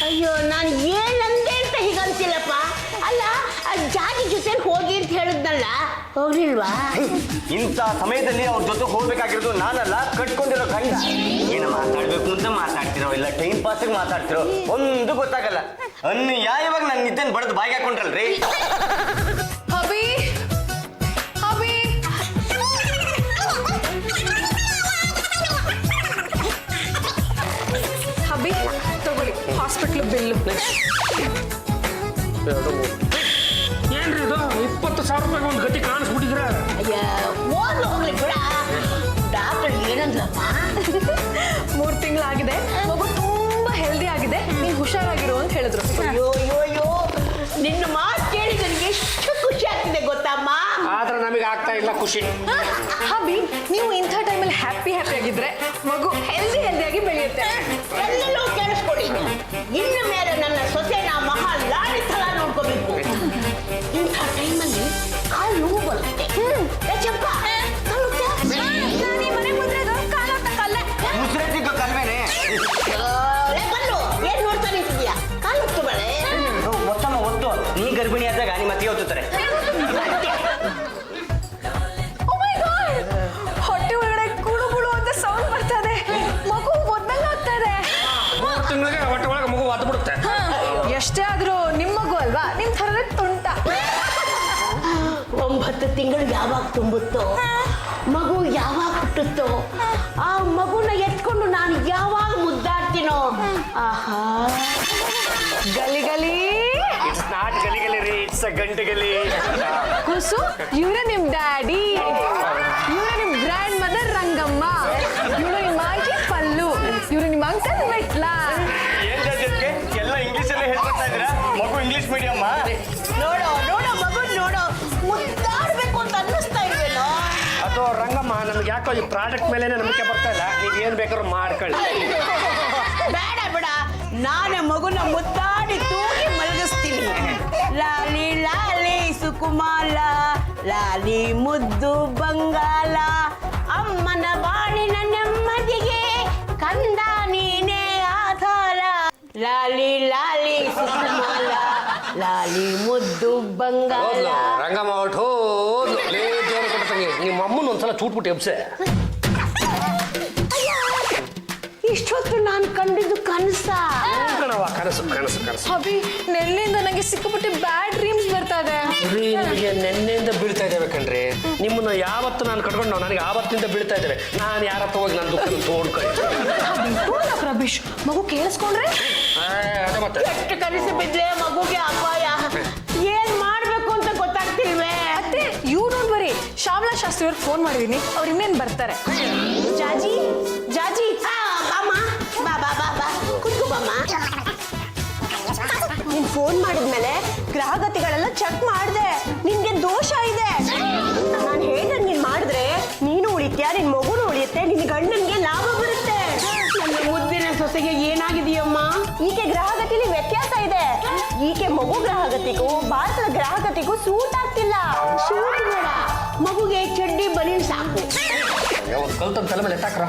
ಅಯ್ಯೋ, ನಾನು ಏನಂದೆ ಅಂತ ಹೀಗಂತಿಲ್ಲಪ್ಪ. ಅಲ್ಲ, ಜಾತಿ ಜೊತೆ ಹೋಗಿ ಅಂತ ಹೇಳಿದ್ನಲ್ಲ, ಹೋಗ್ಲಿಲ್ವಾ? ಇಂಥ ಸಮಯದಲ್ಲಿ ಅವ್ರ ಜೊತೆ ಹೋಗ್ಬೇಕಾಗಿರೋದು ನಾನಲ್ಲ, ಕಟ್ಕೊಂಡಿರೋ ಗಂಡ. ಏನ ಮಾತಾಡ್ಬೇಕು ಅಂತ ಮಾತಾಡ್ತಿರೋ, ಇಲ್ಲ ಟೈಮ್ ಪಾಸಿಗೆ ಮಾತಾಡ್ತಿರೋ, ಒಂದು ಗೊತ್ತಾಗಲ್ಲ. ಅನ್ಯಾಯವಾಗಿ ನನ್ನ ನಿದ್ದೆನ್ ಬಡದು ಬಾಯಿಗೆ ಹಾಕೊಂಡ್ರಲ್ರಿ. ಹಬಿ ಹಬಿ, ಹಬಿ ತಗೊಳ್ಳಿ ಹಾಸ್ಪಿಟ್ಲ್ ಬಿಲ್ಲು. ಏನ್ರಿ ಇದು 20,000 ರೂಪಾಯಿ ಒಂದು ಗತಿ ಕಾಣಿಸ್ಬಿಟ್ಟಿದ್ರ? ಅಯ್ಯ, ಹೋಗ್ಲಿ ಬಿಡ. ಡಾಕ್ಟರ್ ಏನಂದ್ರಪ್ಪ? 3 ತಿಂಗಳಾಗಿದೆ, ಮಗು ತುಂಬಾ ಹೆಲ್ದಿ ಆಗಿದೆ, ನೀವು ಹುಷಾರಾಗಿರು ಅಂತ ಹೇಳಿದ್ರು. ಅಯ್ಯೋ ಅಯ್ಯೋ ಅಯ್ಯೋ, ನಿನ್ನ ಮಾತು ಕೇಳಿ ನನಗೆ ಎಷ್ಟು ಖುಷಿ ಆಗ್ತಿದೆ ಗೊತ್ತಮ್ಮ. ಆದ್ರೆ ನಮಗೆ ಆಗ್ತಾ ಇಲ್ಲ ಖುಷಿ. ಹಬಿ, ನೀವು ಇಂಥ ಟೈಮಲ್ಲಿ ಹ್ಯಾಪಿ ಆಗಿದ್ರೆ ಮಗು ಹೆಲ್ದಿಯಾಗಿ ಬೆಳೆಯುತ್ತೆ. ಎಲ್ಲೆಲ್ಲೋ ಕೇಳಿಸ್ಕೊಡಿ. ಇನ್ನು ಮೇಲೆ ನನ್ನ ಸೊಸೆನ ಮಹಾ ಲಾಡಿ ಥರ ನೋಡ್ಕೋಬೇಕು. ಇಂಥ ಟೈಮಲ್ಲಿ ಕಾಲು ನೋವು ಬರುತ್ತೆ. ಚಪ್ಪ ಮುಸ್ರೆತ್ತಿದ್ದು ಕಲ್ವೇನೆ. ಕಲ್ಲು ಏನ್ ನೋಡ್ತಾ ನಿಂತಿದ್ಯಾ? ಕಾಲು ಹೊತ್ತು ಬೇಳೆ. ಒತ್ತಮ್ಮ ಒತ್ತು. ನೀ ಗರ್ಭಿಣಿ ಆದಾಗ ನಿಮ್ಮ ಅತಿ ಹೊತ್ತುತ್ತಾರೆ. ಹೊಟ್ಟೆ ಒಳಗಡೆ ಕುಳು ಕುಳು ಅಂತ ಸೌಂಡ್ ಬರ್ತಾ ಇದೆ. ಮಗು ಮೊದ್ಮೆಲ್ಲ ಆಗ್ತಾ ಇದೆ. 3 ತಿಂಗಳಿಗೆ ಹೊಟ್ಟೆ ಒಳಗೆ ಮಗು ಒದ್ದು ಬಿಡುತ್ತೆ. ಎಷ್ಟೇ ಆದ್ರೂ ನಿಮ್ ಮಗು ಅಲ್ವಾ, ನಿಮ್ ಥರದೇ ತುಂಟ. 9 ತಿಂಗಳು ಯಾವಾಗ ತುಂಬುತ್ತೋ, ಮಗು ಯಾವಾಗ ಹುಟ್ಟುತ್ತೋ, ಆ ಮಗುನ ಎತ್ಕೊಂಡು ನಾನು ಯಾವಾಗ ಮುದ್ದಾಡ್ತೀನೋ. ಆಹಾ, ಗಲಿ ಗಲಿ ಇಟ್ಸ್ ನಾಟ್ ಗಲಿ ರೀ, ಇಟ್ಸ್ ಅ ಗಂಟೆ ಗಲಿ. ಕುಸು, ಇವರೇ ನಿಮ್ ಡ್ಯಾಡಿ, ಇವರೇ ನಿಮ್ ಗ್ರ್ಯಾಂಡ್ ಮದರ್ ರಂಗಮ್ಮ, ಇವರು ನಿಮ್ಮ ಆಂಟಿ ಪಲ್ಲು, ಇವರು ನಿಮ್ಮ ಅಂಕಲ್ ಮೆಟ್ಲ. ಏನ್ ಜಾಜಕ್ಕೆ ಎಲ್ಲ ಇಂಗ್ಲಿಷಲ್ಲೇ ಹೇಳ್ಕೊಡ್ತಾ ಇದ್ದೀರಾ? ಮಗು ಇಂಗ್ಲಿಷ್ ಮೀಡಿಯಮ್ಮ. ನೋಡೋ ನೋಡೋ ಮಗು ನೋಡೋ, ಮುದ್ದಾಡ್ಬೇಕು ಅಂತ ಅನ್ನಿಸ್ತಾ ಇಲ್ವೇನೋ? ಅಥವಾ ರಂಗಮ್ಮ, ನಮ್ಗೆ ಯಾಕೋ ಈ ಪ್ರಾಡಕ್ಟ್ ಮೇಲೆ ನಂಬಿಕೆ ಬರ್ತಾ ಇಲ್ಲ. ನೀವು ಏನ್ ಬೇಕಾದ್ರೂ ಮಾಡ್ಕೊಳ್ಳಿ. ಬೇಡ ಬೇಡ, ನಾನೇ ಮಗುನ ಮುದ್ದಾಡಿ ತೂಗಿ ಮಲಗಿಸ್ತೀನಿ. ಲಾಲಿ ಲಾಲಿ ಸುಕುಮಾಲ, ಲಾಲಿ ಮುದ್ದು ಬಂಗಾಲ, ಅಮ್ಮನ ಬಾಳಿನ ನೆಮ್ಮದಿಗೆ ಕಂದ ನೀನೇ ಆಧಾರ. ಲಾಲಿ ಲಾಲಿ ಸುಕುಮಾಲ, ಲಾಲಿ ಮುದ್ದು ಬಂಗಾರ. ರಂಗಮ್ಮ ಹೊಟ್ಟು ಲೇ ಜೋರು ಕೊಡ್ತಂಗೆ ನಿಮ್ಮ ಅಮ್ಮನ ಒಂದ್ಸಲ ಚೂಟ್ಬಿಟ್ಟು ಎಬ್ಸೆ. ಇಷ್ಟೊತ್ತು ನಾನು ಕಂಡಿದ್ದು ಕನಸ. ಕನಸು ಕನಸು ಕನಸು. ಅಭಿ ನೆನ್ನೆಯಿಂದ ನನಗೆ ಸಿಕ್ಕಾಪಟ್ಟೆ ಬ್ಯಾಡ್ ಡ್ರೀಮ್ಸ್ ಬರ್ತಾ ಇದೆ. ನಿಮಗೆ ನೆನ್ನೆಯಿಂದ ಬೀಳ್ತಾ ಇದ್ದೇವೆ ಕಣ್ರಿ. ನಿಮ್ಮನ್ನ ಯಾವತ್ತು ನಾನು ಕಟ್ಕೊಂಡು ನನಗೆ ಆವತ್ತಿಂದ ಬೀಳ್ತಾ ಇದ್ದೇವೆ. ನಾನು ಯಾರ ಹತ್ರ ಹೋಗಿ ನನ್ನ ದುಃಖ ತೋಡ್ಕೊಳ್ಳಿ. ರಬೀಶ್ ಮಗು ಕೇಳಿಸ್ಕೊಂಡ್ರೆ ಅದೇ ಮತ್ತೆ ಎಷ್ಟು ಕನಸು ಬಿದ್ರೆ ಮಗುಗೆ ಅಪಾಯ. ಏನ್ ಮಾಡ್ಬೇಕು ಅಂತ ಗೊತ್ತಾಗ್ತಿಲ್ವೇ. ಅತ್ತೆ you don't worry, Shyamala Shastri ಅವ್ರಿಗೆ ಫೋನ್ ಮಾಡಿದೀನಿ, ಅವ್ರು ಇನ್ನೇನು ಬರ್ತಾರೆ. ಜಾಜಿ ಜಾಜಿ ಬಾಮ್ಮ, ಬಾ ಬಾ ಬಾ ಬಾ ಕುತ್ಕೋ ಬಾಮ್ಮ. ನೀನ್ ಫೋನ್ ಮಾಡಿದ್ಮೇಲೆ ಗ್ರಹಗತಿಗಳೆಲ್ಲ ಚೆಕ್ ಮಾಡಿದೆ, ನಿನ್ಗೆ ದೋಷ ಇದೆ. ನಾನು ಹೇಳ್ದಂಗೆ ನೀನ್ ಮಾಡಿದ್ರೆ ನೀನು ಉಳಿತ್ಯಾ, ನಿನ್ ಮಗುನು ಉಳಿಯುತ್ತೆ, ನಿನ್ ಗಂಡನ್ಗೆ ಲಾಭ ಬರುತ್ತೆ. ನನ್ನ ಮುದ್ದಿನ ಸೊಸೆಗೆ ಏನಾಗಿದೆಯಮ್ಮ? ಈಕೆ ಗ್ರಹಗತಿಲಿ ವ್ಯತ್ಯಾಸ ಇದೆ. ಈಕೆ ಮಗು ಗ್ರಹಗತಿಗೂ ಭಾರತದ ಗ್ರಹಗತಿಗೂ ಸೂಟ್ ಆಗ್ತಿಲ್ಲ. ಸೂಟ್ ಬೇಡ, ಮಗುಗೆ ಚಡ್ಡಿ ಬನೀನ್ ಸಾಕು. ಒಂದು ಕಲ್ತಂತ ತಲೆ ಮೇಲೆ ಎತ್ತಾಕ್ರ.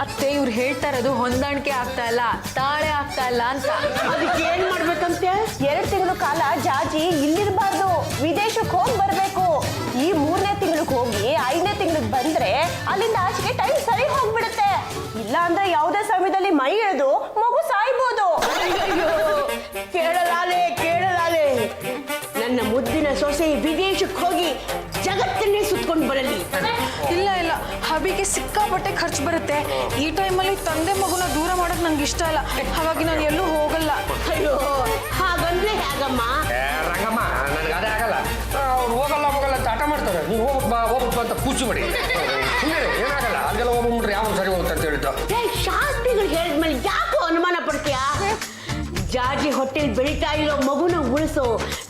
ಅತ್ತೆ ಇವ್ರು ಹೇಳ್ತಾ ಇರೋದು ಹೊಂದಾಣಿಕೆ ಆಗ್ತಾ ಇಲ್ಲ, ತಾಳೆ ಆಗ್ತಾ ಇಲ್ಲ ಅಂತ. ಅದಕ್ಕೆ ಏನ್ ಮಾಡ್ಬೇಕಂತೆ? 2 ತಿಂಗಳ ಕಾಲ ಜಾಜಿ ಇಲ್ಲಿರ್ಬಾರ್ದು, ವಿದೇಶಕ್ಕೆ ಹೋಗಿ ಬರ್ಬೇಕು. ಈ 3ನೇ ತಿಂಗಳಿಗೆ ಹೋಗಿ 5ನೇ ತಿಂಗಳಿಗೆ ಬಂದ್ರೆ ಅಲ್ಲಿಂದ ಆಚೆಗೆ ಟೈಮ್ ಸರಿ ಹೋಗ್ಬಿಡುತ್ತೆ. ಇಲ್ಲ ಅಂದ್ರೆ ಯಾವುದೇ ಸಮಯದಲ್ಲಿ ಮೈ ಎಳೆದು ಮಗು ಸಾಯ್ಬೋದು. ಕೇಳಲಾಲೆ ಕೇಳಲಾಲೆ, ನನ್ನ ಮುದ್ದಿನ ಸೊಸೆ ವಿದೇಶಕ್ಕೆ ಹೋಗಿ ಜಗತ್ತನ್ನೇ ಸುತ್ಕೊಂಡು ಬರಲಿ. ಇಲ್ಲ ಇಲ್ಲ, ಹಬಿಗೆ ಸಿಕ್ಕಾಪಟ್ಟೆ ಖರ್ಚು ಬರುತ್ತೆ. ಈ ಟೈಮಲ್ಲಿ ತಂದೆ ಮಗುನ ದೂರ ಮಾಡಕ್ ನಂಗೆ ಇಷ್ಟ ಇಲ್ಲ, ಹಾಗಾಗಿ ನಾನು ಎಲ್ಲೂ ಹೋಗಲ್ಲ. ಅಯ್ಯೋ, ಹಾಗಂದ್ರೆ ಹೇಗಮ್ಮ? ರಂಗಮ್ಮ ನನಗೆ ಅದೇ ಆಗಲ್ಲ. ಅವ್ರು ಹೋಗಲ್ಲ ಅಂತ ಆಟ ಮಾಡ್ತಾರೆ. ನೀವು ಹೋಗ್ಬೇಕು ಅಂತ ಕೂಚು ಬಿಡಿ. ಸುಮ್ಮನೆ ಏನಾಗಲ್ಲ, ಅಲ್ಲೆಲ್ಲ ಹೋಗ್ಬಿಟ್ರೆ ಯಾವ ಸರಿ ಹೋಗುತ್ತೆ ಅಂತ ಹೇಳಿದ್ದು. ಶಾಸ್ತ್ರಿಗಳು ಹೇಳಿದ್ಮೇಲೆ ಯಾಕೋ ಅನುಮಾನ ಪಡ್ತೀಯಾ? ಜಾಜಿ ಹೊಟ್ಟೆಲ್ ಬೆಳೀತಾ ಇರೋ ಮಗುನ ಉಳಿಸೋ,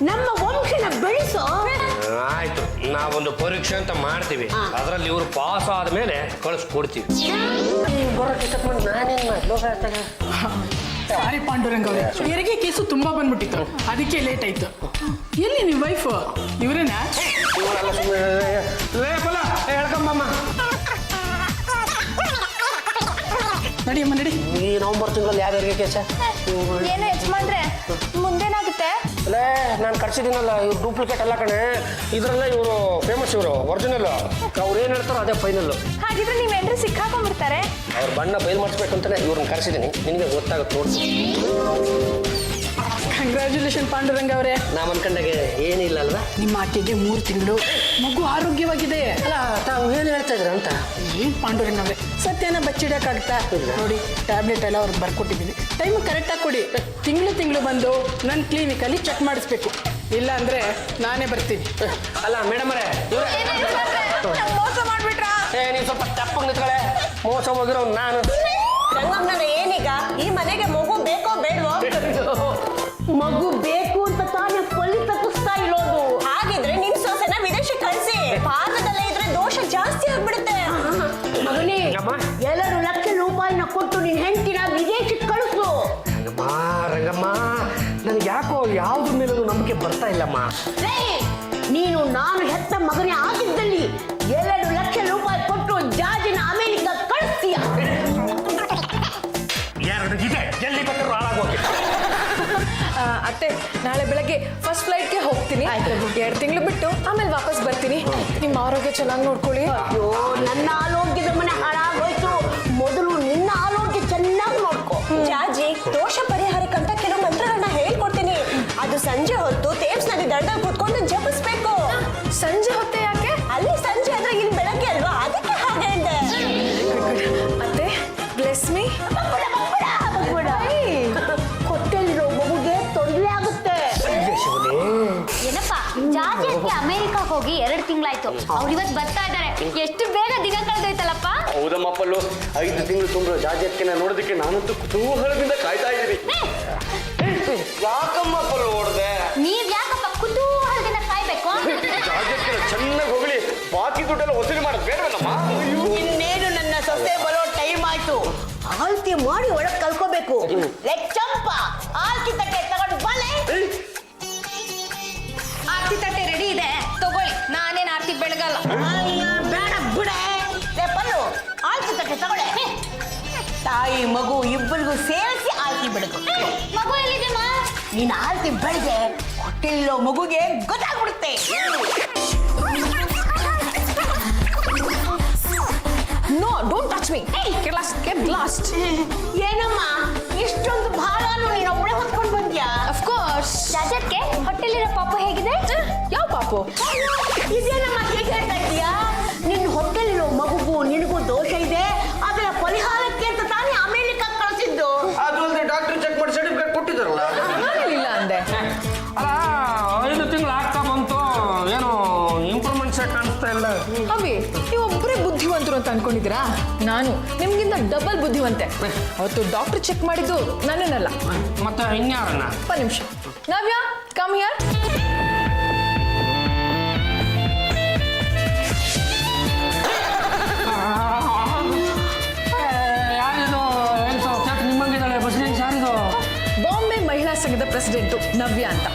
ನಮ್ಮ ವಂಶನ ಬೆಳೆಸೋ. ಆಯ್ತು, ನಾವೊಂದು ಪರೀಕ್ಷೆ ಅಂತ ಮಾಡ್ತೀವಿ. ಅದರಲ್ಲಿ ಇವರು ಪಾಸ್ ಆದ್ಮೇಲೆ ಕಳಿಸ್ಕೊಡ್ತೀವಿ. ನಾನೇನ್ ಮಾಡ್ಲೋಗ. ಸಾರಿ ಪಾಂಡುರಂಗ ಅವರೇ, ಹೆರಿಗೆ ಕೇಸು ತುಂಬಾ ಬಂದ್ಬಿಟ್ಟಿತ್ತು, ಅದಕ್ಕೆ ಲೇಟ್ ಆಯ್ತು. ಎಲ್ಲಿ ನಿಮ್ಮ ವೈಫ್? ಇವರೇನಾ? ಹೇಳ್ಕಮ್ಮಮ್ಮ, ನಡಿಯಮ್ಮ ನಡಿ. ಈ ನವಂಬರ್ ತಿಂಗಳಲ್ಲಿ ಯಾವ ಹೆರಿಗೆ ಕೇಸ? ಏನು ಯಜಮಾನ್ರೆ ಮುಂದೇನಾಗುತ್ತೆ? ಅಲ್ಲೇ ನಾನು ಕಟ್ಸಿದ್ದೀನಲ್ಲ, ಇವ್ರು ಡೂಪ್ಲಿಕೇಟ್ ಅಲ್ಲ ಕಣೆ. ಇದರಲ್ಲೇ ಇವರು ಫೇಮಸ್, ಇವರು ಒರಿಜಿನಲ್. ಅವ್ರು ಏನು ಹೇಳ್ತಾರೋ ಅದೇ ಫೈನಲ್ಲು. ಹಾಗಿದ್ರೆ ನೀವೇನ್ರಿ ಸಿಕ್ಕಾಕೊಂಡ್ಬಿಡ್ತಾರೆ. ಅವ್ರ ಬಣ್ಣ ಬಯಲು ಮಾಡಿಸ್ಬೇಕು ಅಂತಲೇ ಇವ್ರನ್ನ ಕರೆಸಿದ್ದೀನಿ. ನಿನಗೆ ಗೊತ್ತಾಗುತ್ತೆ ನೋಡಿ. ಕಂಗ್ರ್ಯಾಚುಲೇಷನ್ ಪಾಂಡುರಂಗ ಅವರೇ. ನಾವು ಅನ್ಕೊಂಡಾಗೆ ಏನಿಲ್ಲ ಅಲ್ವಾ? ನಿಮ್ಮ ಆಕೆಗೆ 3 ತಿಂಗಳು, ಮಗು ಆರೋಗ್ಯವಾಗಿದೆ. ಅಲ್ಲ, ತಾವು ಏನು ಹೇಳ್ತಾ ಇದ್ರ ಅಂತ. ಏನ್ ಪಾಂಡುರಂಗ ಅವರೇ, ಸತ್ಯನ ಬಚ್ಚಿಡಕ್ಕಾಗ್ತಾ? ನೋಡಿ, ಟ್ಯಾಬ್ಲೆಟ್ ಎಲ್ಲ ಅವ್ರಿಗೆ ಬರ್ಕೊಟ್ಟಿದ್ದೀನಿ, ಟೈಮ್ ಕರೆಕ್ಟಾಗಿ ಕೊಡಿ. ತಿಂಗಳು ಬಂದು ನನ್ನ ಕ್ಲಿನಿಕಲ್ಲಿ ಚೆಕ್ ಮಾಡಿಸ್ಬೇಕು. ಇಲ್ಲ ಅಂದ್ರೆ ನಾನೇ ಬರ್ತೀನಿ. ಅಲ್ಲ ಮೇಡಮ್ ಅವರೇ, ಮೋಸ ಮಾಡ್ಬಿಟ್ರಾ? ನೀವು ಸ್ವಲ್ಪ ತಪ್ಪಾಗಿ ನಿಂತ್ಕೊಳ್ಳೆ. ಮೋಸ ಹೋಗಿರೋ ನಾನು. ರಂಗಮ್ಮನ ಏನೀಗ ಈ ಮನೆಗೆ ಮಗು ಬೇಕೋ ಬೇಡವೋ? ಮಗು ಬೇಕು ಅಂತ ತಾನೇ ಪೊಲಿ ತಪ್ಪಿಸ್ತಾ ಇರೋದು. ಹಾಗಿದ್ರೆ ನಿಮ್ ಸೊಸೆನ ವಿದೇಶಕ್ಕೆ ಕಳಿಸಿ. ಭಾರತದಲ್ಲೇ ಇದ್ರೆ ದೋಷ ಜಾಸ್ತಿ ಆಗ್ಬಿಡುತ್ತೆ. ಮಗನೇ, 2 ಲಕ್ಷ ರೂಪಾಯಿನ ಕೊಟ್ಟು ನಿನ್ ಹೆಂಡತಿನ ವಿದೇಶಕ್ಕೆ ಕಳಿಸು. ರಂಗಮ್ಮ, ನನಗೆ ಯಾಕೋ ಯಾವ್ದ್ರ ಮೇಲೂ ನಂಬಿಕೆ ಬರ್ತಾ ಇಲ್ಲಮ್ಮ. ನೀನು ನಾನು ಹೆತ್ತ ಮಗನೇ ಆಗಿದ್ದಲ್ಲಿ 2 ಲಕ್ಷ ರೂಪಾಯಿ ಕೊಟ್ಟು ಜಾಜಿನ ಅಮೆರಿಕ ಕಳಿಸ್ತೀಯ. ಎಲ್ಲಿ ಬೇಕಾದ್ರೂ ಹಾಳಾಗೋಕೆ. ಅತ್ತೆ ನಾಳೆ ಬೆಳಗ್ಗೆ ಫಸ್ಟ್ ಫ್ಲೈಟ್ಗೆ ಹೋಗ್ತೀನಿ. 2 ತಿಂಗಳು ಬಿಟ್ಟು ಆಮೇಲೆ ವಾಪಸ್ ಬರ್ತೀನಿ. ನಿಮ್ಮ ಆರೋಗ್ಯ ಚೆನ್ನಾಗಿ ನೋಡ್ಕೊಳ್ಳಿ. ಅಯ್ಯೋ, ನನ್ನ ಆರೋಗ್ಯದ ಮನೆ ಹಾಳಾಗೋಯ್ತು. ಮೊದಲು ನಿನ್ನ ಆರೋಗ್ಯ ಚೆನ್ನಾಗಿ ನೋಡ್ಕೋ. ಜಾಜಿ, ದೋಷ ಪರಿಹಾರಕ್ಕಂತ ಕೆಲವು ಮಂತ್ರಗಳನ್ನ ಹೇಳ್ಕೊಡ್ತೀನಿ. ಅದು ಸಂಜೆ ಹೊತ್ತು ತೇಪ್ಸ್ ನದಿ ದಡದಲ್ಲಿ ಕೂತ್ಕೊಂಡು ಜಪಿಸ್ಬೇಕು. ಸಂಜೆ ಹೊತ್ತೆ ಯಾಕೆ? ಅಲ್ಲಿ ಸಂಜೆ ಆದ್ರೆ ಇಲ್ಲಿ ಬೆಳಗ್ಗೆ ಅಲ್ವಾ, ಅದಕ್ಕೆ ಹಾಗೆ ಹೇಳಿದೆ. ಅತ್ತೆ ಬ್ಲೆಸ್ ಮೀ. ಕೊಟ್ಟೆಲ್ಲಿರೋ ಮಗುಗೆ ತೊಂದರೆ ಆಗುತ್ತೆ. ಏನಪ್ಪ, ಜಾಜಿ ಅಕ್ಕೆ ಅಮೆರಿಕಾಗ್ ಹೋಗಿ 2 ತಿಂಗಳಾಯ್ತು. ಅವ್ರು ಇವತ್ತು ಬರ್ತಾ ಇದ್ದಾರೆ. ಎಷ್ಟು ಬೇಗ ದಿನ ಕಳೆದೋಯ್ತಲ್ಲಪ್ಪ. ಹೌದಮ್ಮ ಪಲ್ಲು, 5 ತಿಂಗಳು ತುಂಬಿರೋ ಜಾಜತ್ಗೆ ನೋಡೋದಕ್ಕೆ ನಾನಂತೂ ಕುತೂಹಲದಿಂದ ಕಾಯ್ತಾ ಇದ್ದೀನಿ. ಯಾಕಮ್ಮ ಪಲ್ಲು ಓಡ್ದೆ? ನೀವ್ ಯಾಕಪ್ಪ ಕುತೂಹಲದಿಂದ ಕಾಯ್ಬೇಕು? ಜಾಜತ್ಗೆ ಚೆನ್ನಾಗಿ ಹೋಗಲಿ, ಬಾಕಿ ದುಡ್ಡೆಲ್ಲ ವಸೂಲಿ ಮಾಡೋದು ಬೇಡವಲ್ಲಮ್ಮ? ಇನ್ನೇನು ನನ್ನ ಸೊಸೆ ಬರೋ ಟೈಮ್ ಆಯ್ತು. ಆಲ್ತಿ ಮಾಡಿ ಒಳಗ್ ಕಲ್ಕೋಬೇಕು. ಚಂಪ ಆಲ್ತಿ ತಟ್ಟೆ ತಗೊಂಡು ಬಲೆ. ಆರ್ತಿ ತಟ್ಟೆ ರೆಡಿ ಇದೆ, ತಗೊಳ್ಳಿ. ನಾನೇನ್ ಆರ್ತಿ ಬೆಳಗಲ್ಲ. ಬೇಡ ಬಿಡೆ. ಪಲ್ಲು, ಆಲ್ತಿ ತಟ್ಟೆ ತಗೊಳ್ಳೆ. ತಾಯಿ ಮಗು ಇಬ್ಬರಿಗೂ ಸೇರಿಸಿ ಆಲ್ತಿ ಬೆಳಗು. ಮಗು ಎಲ್ಲಿದೆ ಮಾ? ನೀನ್ ಆಲ್ತಿ ಬೆಳಗ್ಗೆ ಹೊಟ್ಟೆಲಿರೋ ಮಗುಗೆ ಗೊತ್ತಾಗ್ಬಿಡುತ್ತೆ. No don't touch me. get lost. ಏನಮ್ಮ ಇಷ್ಟೊಂದು ಭಾರನು ನೀನು ಒಬ್ಬಳೆ ಹೊತ್ಕೊಂಡು ಬಂದ್ಯಾ? Of course. ರಾಜಕ್ಕೆ ಹೊಟ್ಟೆಲಿರೋ ಪಾಪು ಹೇಗಿದೆ? ಯಾವ ಪಾಪು? ಇದೇನಮ್ಮ ಹೇಗೆ ಹೇಳ್ತಾ ಇದೀಯಾ? ನಿನ್ನ ಹೊಟ್ಟೆಲಿರೋ ಮಗುಗೂ ನಿನಗೂ ದೋಷ ಇದೆ, ಅದರ ಪರಿಹಾರಕ್ಕೆ ಅಂತ ತಾನೇ ಅಮೆರಿಕಕ್ಕೆ ಕಳಿಸಿದ್ದು. ಅದು ಅಲ್ಲದೆ ಡಾಕ್ಟರ್ ಚೆಕ್ ಮಾಡಿ ಸರ್ಟಿಫಿಕೇಟ್ ಕೊಟ್ಟಿದ್ದಾರಲ್ಲ. ಇಲ್ಲ ಅಂದೆ. ಅಲ್ಲ 5 ತಿಂಗಳು ಆಗ್ತಾ ಬಂತು, ಏನು ಇಂಪ್ರೂವ್ಮೆಂಟ್ಸೇ ಕಾಣಿಸ್ತಾ ಇಲ್ಲ. ಅವಿ ನೀವೊಬ್ಬರೇ ಬುದ್ಧಿವಂತರು ಅಂತ ಅನ್ಕೊಂಡಿದ್ದೀರಾ? ನಾನು ನಿಮ್ಗಿಂತ ಡಬಲ್ ಬುದ್ಧಿವಂತೆ. ಅವತ್ತು ಡಾಕ್ಟರ್ ಚೆಕ್ ಮಾಡಿದ್ದು ನನ್ನನ್ನಲ್ಲ. ಮತ್ತೆ ಇನ್ಯಾರನ್ನ? ಒಂದು ನಿಮಿಷ. ನವ್ಯ ಕಮ್ ಹಿಯರ್. ಯಾರಿದು? ಏನು ಸರ್ ನಿಮ್ಮಂಗಿದ್ದಾಳೆ ಪ್ರೆಸಿಡೆಂಟ್ ಯಾರಿದು? ಬಾಂಬೆ ಮಹಿಳಾ ಸಂಘದ ಪ್ರೆಸಿಡೆಂಟು ನವ್ಯ ಅಂತ.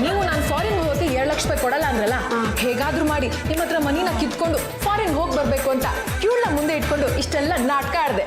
ನೀವು ನಾನು ಫಾರಿನ್ ಹೋಗೋಕೆ 7 ಲಕ್ಷ ರೂಪಾಯಿ ಕೊಡಲ್ಲ ಅಂದ್ರಲ್ಲ, ಹೇಗಾದ್ರೂ ಮಾಡಿ ನಿಮ್ಮ ಹತ್ರ ಮನಿನ ಕಿತ್ಕೊಂಡು ಫಾರಿನ್ ಹೋಗಿ ಬರ್ಬೇಕು ಅಂತ ಇವಳನ್ನ ಮುಂದೆ ಇಟ್ಕೊಂಡು ಇಷ್ಟೆಲ್ಲ ನಾಟಕ ಆಡಿದೆ.